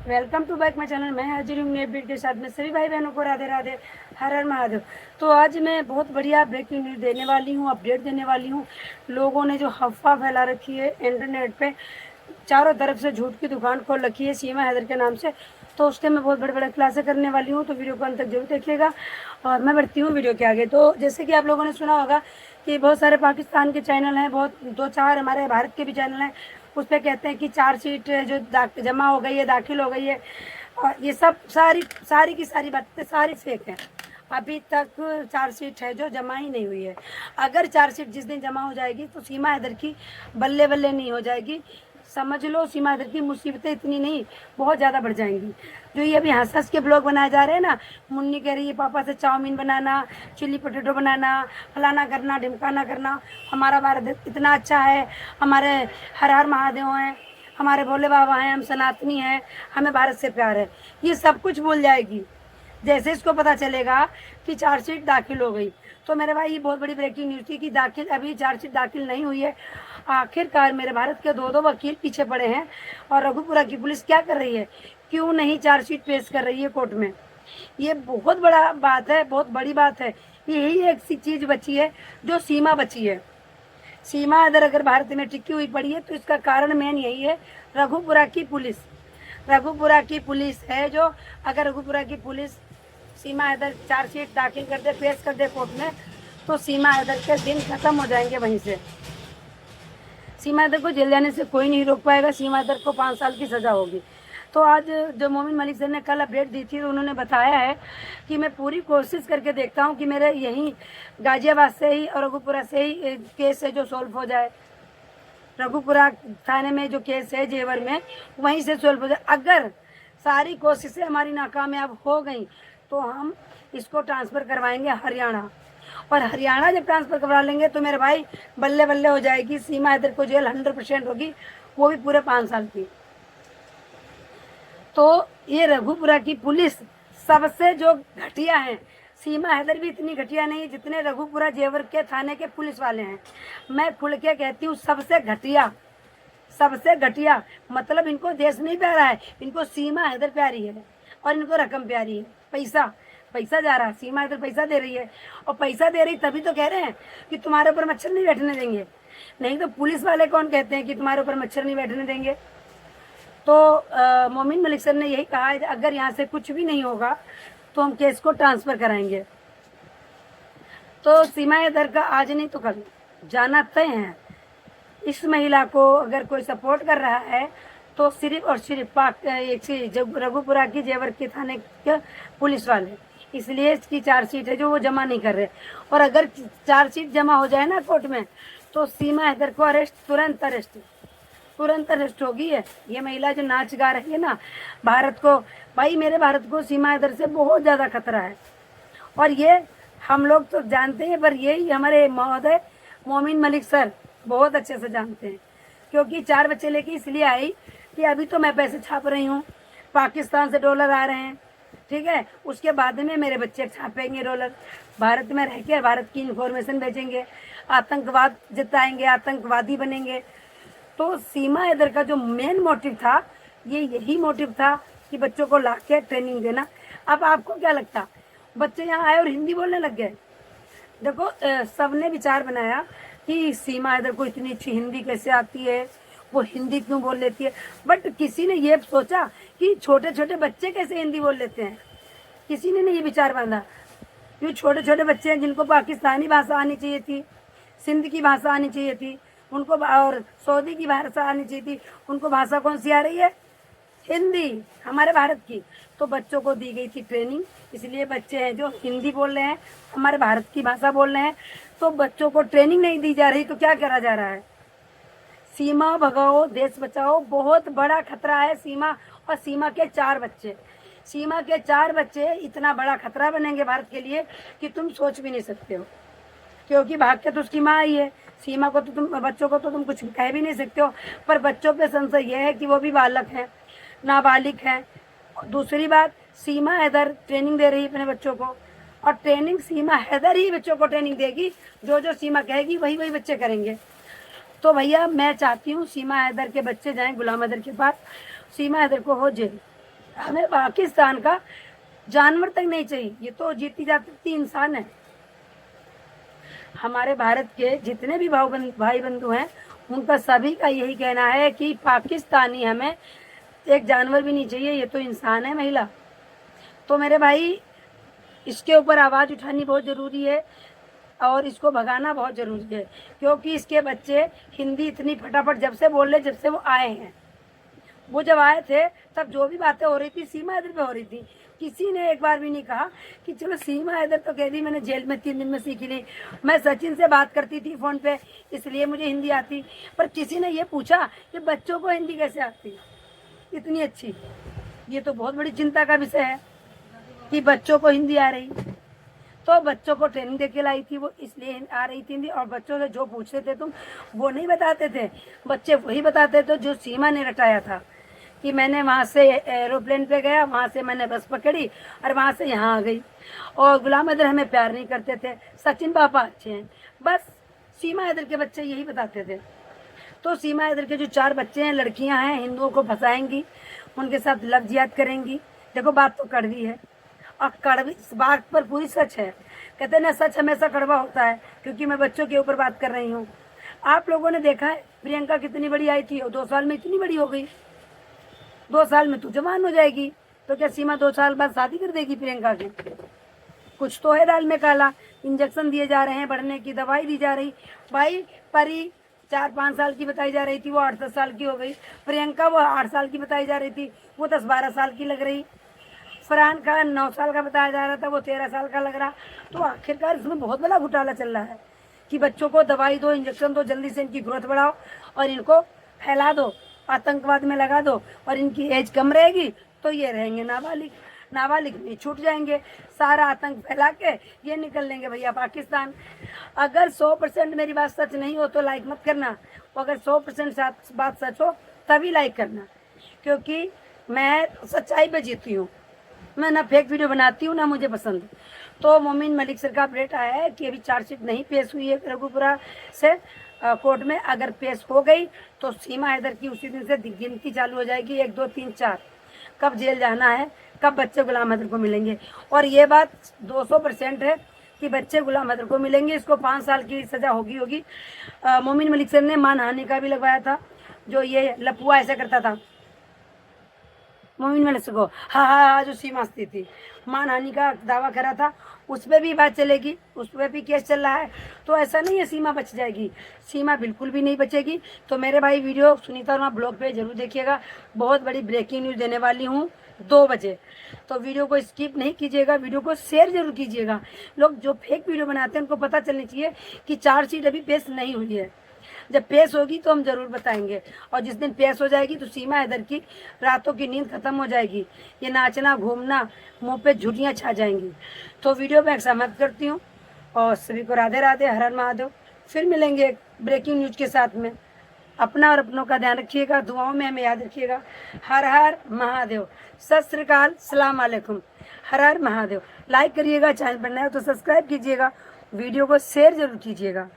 Welcome to back my channel. मैं हाजिर हूँ नए वीडियो के साथ में। सभी भाई बहनों को राधे राधे, हर हर महादेव। तो आज मैं बहुत बढ़िया ब्रेकिंग न्यूज़ देने वाली हूँ, अपडेट देने वाली हूँ। लोगों ने जो अफवाह फैला रखी है इंटरनेट पे, चारों तरफ से झूठ की दुकान खोल रखी है सीमा हैदर के नाम से, तो उसके मैं बहुत बड़े बड़े खुलासे करने वाली हूँ। तो वीडियो को अंत तक जरूर देखिएगा और मैं बढ़ती हूँ वीडियो के आगे। तो जैसे कि आप लोगों ने सुना होगा कि बहुत सारे पाकिस्तान के चैनल हैं, बहुत दो चार हमारे भारत के भी चैनल हैं, उस पर कहते हैं कि चार्जशीट जो जमा हो गई है, दाखिल हो गई है। और ये सब सारी सारी की सारी बातें सारी फेक हैं। अभी तक चार्जशीट है जो जमा ही नहीं हुई है। अगर चार्जशीट जिस दिन जमा हो जाएगी तो सीमा हैदर की बल्ले बल्ले नहीं हो जाएगी। समझ लो सीमा हैदर की मुसीबतें इतनी नहीं, बहुत ज़्यादा बढ़ जाएंगी। जो ये अभी हंस हंस के ब्लॉग बनाए जा रहे हैं ना, मुन्नी कह रही है पापा से चाउमीन बनाना, चिली पोटैटो बनाना, फलाना करना ढिमकाना करना, हमारा भारत इतना अच्छा है, हमारे हर हर महादेव हैं, हमारे भोले बाबा हैं, हम सनातनी हैं, हमें भारत से प्यार है, ये सब कुछ भूल जाएगी जैसे इसको पता चलेगा कि चार्जशीट दाखिल हो गई। तो मेरे भाई ये बहुत बड़ी ब्रेकिंग न्यूज़ थी कि दाखिल अभी चार्जशीट दाखिल नहीं हुई है। आखिरकार मेरे भारत के दो वकील पीछे पड़े हैं और रघुपुरा की पुलिस क्या कर रही है, क्यों नहीं चार्जशीट पेश कर रही है कोर्ट में। ये बहुत बड़ा बात है, बहुत बड़ी बात है। यही एक सी चीज़ बची है जो सीमा बची है। सीमा अगर भारत में टिकी हुई पड़ी है तो इसका कारण मेन यही है, रघुपुरा की पुलिस। रघुपुरा की पुलिस है जो, अगर रघुपुरा की पुलिस सीमा हैदर चार्जशीट दाखिल कर दे, पेश कर दे कोर्ट में, तो सीमा हैदर के दिन खत्म हो जाएंगे वहीं से। सीमा हैदर को जेल जाने से कोई नहीं रोक पाएगा। सीमा हैदर को 5 साल की सज़ा होगी। तो आज जो मोमिन मलिक सर ने कल अपडेट दी थी, तो उन्होंने बताया है कि मैं पूरी कोशिश करके देखता हूँ कि मेरे यहीं गाजियाबाद से ही और रघुपुरा से ही केस है जो सॉल्व हो जाए। रघुपुरा थाने में जो केस है जेवर में, वहीं से सॉल्व हो जाए। अगर सारी कोशिशें हमारी नाकामयाब हो गई तो हम इसको ट्रांसफ़र करवाएंगे हरियाणा, और हरियाणा जब ट्रांसफ़र करवा लेंगे तो मेरे भाई बल्ले बल्ले हो जाएगी। सीमा हैदर को जेल 100% होगी, वो भी पूरे 5 साल की। तो ये रघुपुरा की पुलिस सबसे जो घटिया है, सीमा हैदर भी इतनी घटिया नहीं जितने रघुपुरा जेवर के थाने के पुलिस वाले हैं। मैं खुल के कहती हूँ सबसे घटिया, सबसे घटिया। मतलब इनको देश नहीं प्यारा है, इनको सीमा हैदर प्यारी है और इनको रकम प्यारी है। पैसा पैसा जा रहा है, सीमा हैदर पैसा दे रही है, और पैसा दे रही तभी तो कह रहे हैं कि तुम्हारे ऊपर मच्छर नहीं बैठने देंगे। नहीं तो पुलिस वाले कौन कहते हैं कि तुम्हारे ऊपर मच्छर नहीं बैठने देंगे। तो मोमिन मलिक सर ने यही कहा है, अगर यहाँ से कुछ भी नहीं होगा तो हम केस को ट्रांसफ़र कराएंगे। तो सीमा हैदर का आज नहीं तो कल जाना तय है। इस महिला को अगर कोई सपोर्ट कर रहा है तो सिर्फ और सिर्फ रघुपुरा की जेवर के थाने के पुलिस वाले, इसलिए इसकी चार्जशीट है जो वो जमा नहीं कर रहे। और अगर चार्जशीट जमा हो जाए ना कोर्ट में, तो सीमा हैदर को अरेस्ट, तुरंत अरेस्ट होगी। है ये महिला जो नाच गा रही है ना भारत को, भाई मेरे भारत को सीमा हैदर से बहुत ज़्यादा खतरा है। और ये हम लोग तो जानते हैं, पर यही हमारे महोदय मोमिन मलिक सर बहुत अच्छे से जानते हैं, क्योंकि 4 बच्चे लेके इसलिए आई कि अभी तो मैं पैसे छाप रही हूँ, पाकिस्तान से डॉलर आ रहे हैं, ठीक है, उसके बाद में मेरे बच्चे छापेंगे डॉलर, भारत में रह के भारत की इन्फॉर्मेशन भेजेंगे, आतंकवाद जताएंगे, आतंकवादी बनेंगे। तो सीमा हैदर का जो मेन मोटिव था, ये यही मोटिव था कि बच्चों को ला के ट्रेनिंग देना। अब आपको क्या लगता, बच्चे यहाँ आए और हिंदी बोलने लग गए? देखो सबने विचार बनाया कि सीमा हैदर को इतनी अच्छी हिंदी कैसे आती है, वो हिंदी क्यों बोल लेती है, बट किसी ने ये सोचा कि छोटे छोटे बच्चे कैसे हिंदी बोल लेते हैं। किसी ने नहीं ये विचार बांधा। क्योंकि छोटे छोटे बच्चे हैं जिनको पाकिस्तानी भाषा आनी चाहिए थी, सिंध की भाषा आनी चाहिए थी उनको, और सऊदी की भाषा आनी चाहिए थी उनको। भाषा कौन सी आ रही है? हिंदी, हमारे भारत की। तो बच्चों को दी गई थी ट्रेनिंग, इसलिए बच्चे हैं जो हिंदी बोल रहे हैं, हमारे भारत की भाषा बोल रहे हैं। तो बच्चों को ट्रेनिंग नहीं दी जा रही तो क्या करा जा रहा है? सीमा भगाओ देश बचाओ, बहुत बड़ा खतरा है सीमा। और सीमा के 4 बच्चे, सीमा के 4 बच्चे इतना बड़ा खतरा बनेंगे भारत के लिए कि तुम सोच भी नहीं सकते हो। क्योंकि भाग के तो उसकी माँ आई है। सीमा को तो तुम, बच्चों को तो तुम कुछ कह भी नहीं सकते हो। पर बच्चों पे संशय यह है कि वो भी बालक हैं, नाबालिग हैं। दूसरी बात, सीमा हैदर ट्रेनिंग दे रही है अपने बच्चों को, और ट्रेनिंग सीमा हैदर ही बच्चों को ट्रेनिंग देगी। जो जो सीमा कहेगी वही वही बच्चे करेंगे। तो भैया मैं चाहती हूँ सीमा हैदर के बच्चे जाएं गुलाम हैदर के पास, सीमा हैदर को हो जेल। हमें पाकिस्तान का जानवर तक नहीं चाहिए, ये तो जीती जाती इंसान है। हमारे भारत के जितने भी भाई बंधु हैं उनका सभी का यही कहना है कि पाकिस्तानी हमें एक जानवर भी नहीं चाहिए, ये तो इंसान है महिला। तो मेरे भाई इसके ऊपर आवाज़ उठानी बहुत ज़रूरी है और इसको भगाना बहुत ज़रूरी है, क्योंकि इसके बच्चे हिंदी इतनी फटाफट जब से बोल रहे, जब से वो आए हैं। वो जब आए थे तब जो भी बातें हो रही थी सीमा हैदर पे हो रही थी। किसी ने एक बार भी नहीं कहा कि चलो सीमा हैदर तो कह दी मैंने जेल में 3 दिन में सीख ली, मैं सचिन से बात करती थी फ़ोन पे इसलिए मुझे हिंदी आती। पर किसी ने ये पूछा कि बच्चों को हिंदी कैसे आती इतनी अच्छी। ये तो बहुत बड़ी चिंता का विषय है कि बच्चों को हिंदी आ रही। तो बच्चों को ट्रेनिंग दे के लाई थी, वो इसलिए आ रही थी हिंदी। और बच्चों से जो पूछते थे तुम वो नहीं बताते थे, बच्चे वही बताते थे जो सीमा ने रटाया था कि मैंने वहाँ से एरोप्लेन पे गया, वहाँ से मैंने बस पकड़ी और वहाँ से यहाँ आ गई। और गुलाम हैदर हमें प्यार नहीं करते थे, सचिन पापा अच्छे हैं, बस सीमा हैदर के बच्चे यही बताते थे। तो सीमा हैदर के जो 4 बच्चे हैं, लड़कियां हैं, हिंदुओं को फंसाएंगी, उनके साथ लव जिहाद करेंगी। देखो बात तो कड़वी है और कड़वी इस बात पर पूरी सच है। कहते हैं ना सच हमेशा कड़वा होता है, क्योंकि मैं बच्चों के ऊपर बात कर रही हूँ। आप लोगों ने देखा है प्रियंका कितनी बड़ी आई थी और 2 साल में इतनी बड़ी हो गई। 2 साल में तू जवान हो जाएगी, तो क्या सीमा 2 साल बाद शादी कर देगी प्रियंका की? कुछ तो है दाल में काला। इंजेक्शन दिए जा रहे हैं, बढ़ने की दवाई दी जा रही। भाई परी 4-5 साल की बताई जा रही थी, वो 8-10 साल की हो गई। प्रियंका वो 8 साल की बताई जा रही थी, वो 10-12 साल की लग रही। फरहान खान 9 साल का बताया जा रहा था, वो 13 साल का लग रहा। तो आखिरकार इसमें बहुत बड़ा घोटाला चल रहा है कि बच्चों को दवाई दो, इंजेक्शन दो, जल्दी से इनकी ग्रोथ बढ़ाओ और इनको फैला दो, आतंकवाद में लगा दो और इनकी एज कम रहेगी तो ये रहेंगे नाबालिग। नाबालिग नहीं छूट जाएंगे, सारा आतंक फैला के ये निकल लेंगे भैया पाकिस्तान। अगर 100% मेरी बात सच नहीं हो तो लाइक मत करना, अगर 100% बात सच हो तभी लाइक करना, क्योंकि मैं सच्चाई पे जीती हूँ। मैं ना फेक वीडियो बनाती हूँ ना मुझे पसंद। तो मोमिन मलिक सर का अपडेट आया है कि अभी चार्जशीट नहीं पेश हुई है रघुपुरा से कोर्ट में। अगर पेश हो गई तो सीमा हैदर की उसी दिन से गिनती चालू हो जाएगी, 1 2 3 4 कब जेल जाना है, कब बच्चे गुलाम हैदर को मिलेंगे। और ये बात 200% है कि बच्चे गुलाम हैदर को मिलेंगे। इसको 5 साल की सजा होगी। मोमिन मलिक सर ने मानहानि का भी लगवाया था, जो ये लपुआ ऐसा करता था मोमिन मलिक को, हाँ जो सीमा हंसती थी, मानहानि का दावा करा था, उस पर भी बात चलेगी, उस पर भी केस चल रहा है। तो ऐसा नहीं है सीमा बच जाएगी, सीमा बिल्कुल भी नहीं बचेगी। तो मेरे भाई वीडियो सुनीता वर्मा ब्लॉग पे जरूर देखिएगा, बहुत बड़ी ब्रेकिंग न्यूज़ देने वाली हूँ 2 बजे। तो वीडियो को स्किप नहीं कीजिएगा, वीडियो को शेयर जरूर कीजिएगा। लोग जो फेक वीडियो बनाते हैं उनको पता चलनी चाहिए कि चार्जशीट अभी पेश नहीं हुई है। जब पेश होगी तो हम जरूर बताएंगे, और जिस दिन पेश हो जाएगी तो सीमा हैदर की रातों की नींद खत्म हो जाएगी, ये नाचना घूमना मुंह पे झुर्रियाँ छा जाएंगी। तो वीडियो में समाप्त करती हूँ और सभी को राधे राधे, हर हर महादेव। फिर मिलेंगे एक ब्रेकिंग न्यूज के साथ में। अपना और अपनों का ध्यान रखिएगा, दुआओं में हमें याद रखिएगा। हर हर महादेव, सत श्री अकाल, सलाम अलैकुम, हर हर महादेव। लाइक करिएगा, चैनल पर नए हो तो सब्सक्राइब कीजिएगा, वीडियो को शेयर जरूर कीजिएगा।